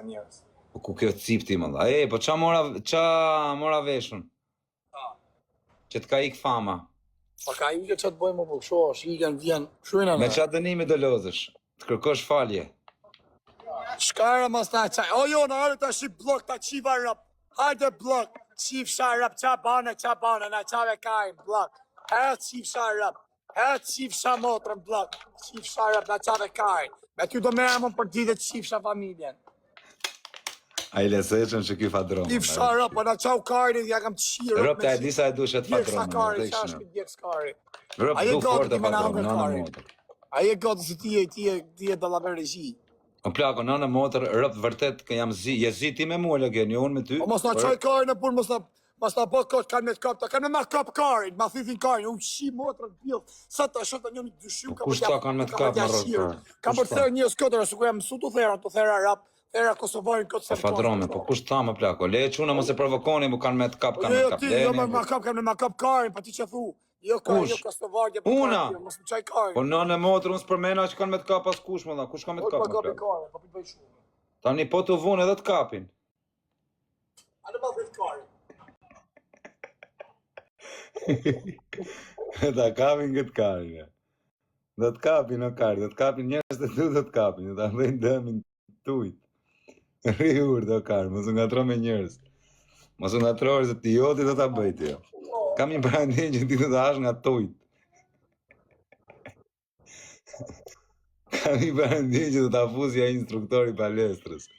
njerëz. Po ku kjo cipti më dha? Po qa mora veshun? Që t'ka ik fama. Pa ka ike që të bëjmë po kësho, shiken, vjen, shrujnë Me qa dënimi do lozësh? Të kërkosh falje. Shkara mas ta qaj, o jo, në arë të shi blok, ta qiva rëp, hajde blok, qif sharëp, qa bane, na qave kajnë, blok, qif sharëp, qif shamotrën, blok, qif sharëp, na qave kajnë, me ty do merë më për ditë qif sha familjen. A I leseqën që kjo fadronë. Qif sharëp, po na qau kajnë, ja kam të shirë. Rëp të e disa e dushet fadronë. Kari, qash këtë djekës kari. Rëp du fort e fadronë, nënë motër. Aje gati se ti e dalaver regji. O plako, nënë motër, rëp vërtet kë jam zi, je zi ti me mua lëgjeni, unë me ty. O mos na qaj karin e pun, mos na bëk kosh, kanë me të kap, kanë me ma kap karin, ma thithin karin, u shi motrën t'bjell, sa të shëtë njën të dyshu, ka kushta kanë me të kap më rrët. Ka për thërë njës këtër, su ku jam mësu të thera rap, thera Kosovarin këtë se Fadrome, po kush ta më plako, le quna mos e provokoni, mu kanë me të kap, kanë me të kap. Jo, kanë me ma kap karin, pa ti që thu. Jo Kosovar, Una? mos më qaj karin. Po nënë motër, unë s'përmena që kanë me të kap as kush më dha, kush kanë me të kap më plako. Tani po të vunë edhe të kapin. A në bëllë të karin. Ta kapin këtë karin. Dhe të kapin o karin, dhe të kapin njërës të tu dhe të kapin, dhe ta dhejnë dëmin tujt. Rri urë o karin, mos nga tro me njërës. Mos nga tro se ti joti dhe ta bëjti jo. Kam një brandin që ti të hash nga tujt. Kam një brandin që të ta fusja instruktori palestrës.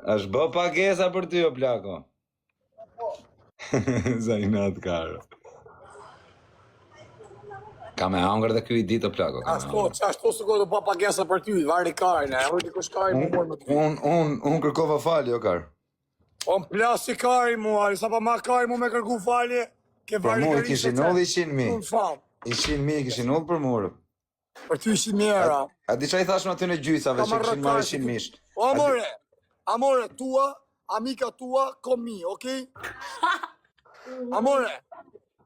Është bë pagesa për ty o plako. Zajnat karo. Ka me hangër dhe kjo I ditë o plako. Ashtu së kohë të bë pagesa për ty, vari karin, e ujti kush karin më mërë më ty. Unë kërkova falje o karë. Unë plasi karin mua, sa pa ma karin mu me kërku falje, ke vari karin Për mu I kishin ullë 100.000. Unë falë. 100.000 kishin ullë për murë. Për ty 100.000 €. A di qa I thashmë aty në gjysave që kishin marrë 100.000. O amore, tua, amika tua, komi, okej? Amore,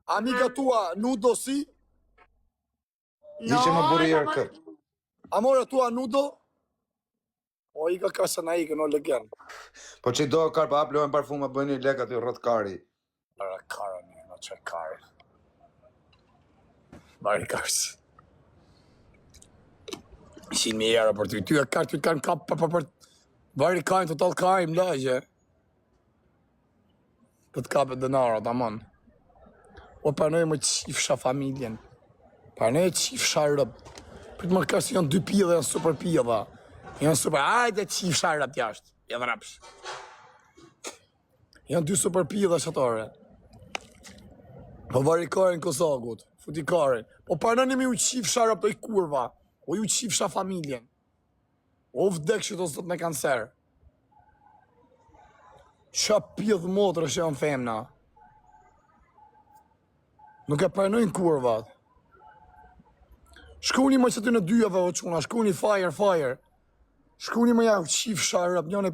amika tua, nudo si? Dice më buri jarë kë. Amore, tua, nudo? O, I ka kasa na I ka në legend. Po që I do karë pa aplojnë parfuma, bëjnë I lek aty rrët kari. Bara kara një, në qaj kari. Bari karsi. 100.000 € për ty. Ty e karë, ty të kanë kap për... Bari kajnë, total kajnë, më lagje. Të të kapet dënarat, amon. O, parnoj më qifsha familjen. Parnoj qifsha rëp. Për të më kërë janë 2 pilla, janë super pilla. Janë super... Ajde qifsha rëp jashtë. Janë rapsh. Janë 2 super pilla shatore. Po vari karin kozagut. Futi karin. Po parnoj mi u qifsha rëp të I kurva. O ju qifsha familjen. O vdek që të zot me kancer. Qa pjedh motrë që janë femna. Nuk e pranojnë kurvat. Shkuni më që ty në dyjave o quna, shkuni fire. Shkuni më ja qifsha rëp njone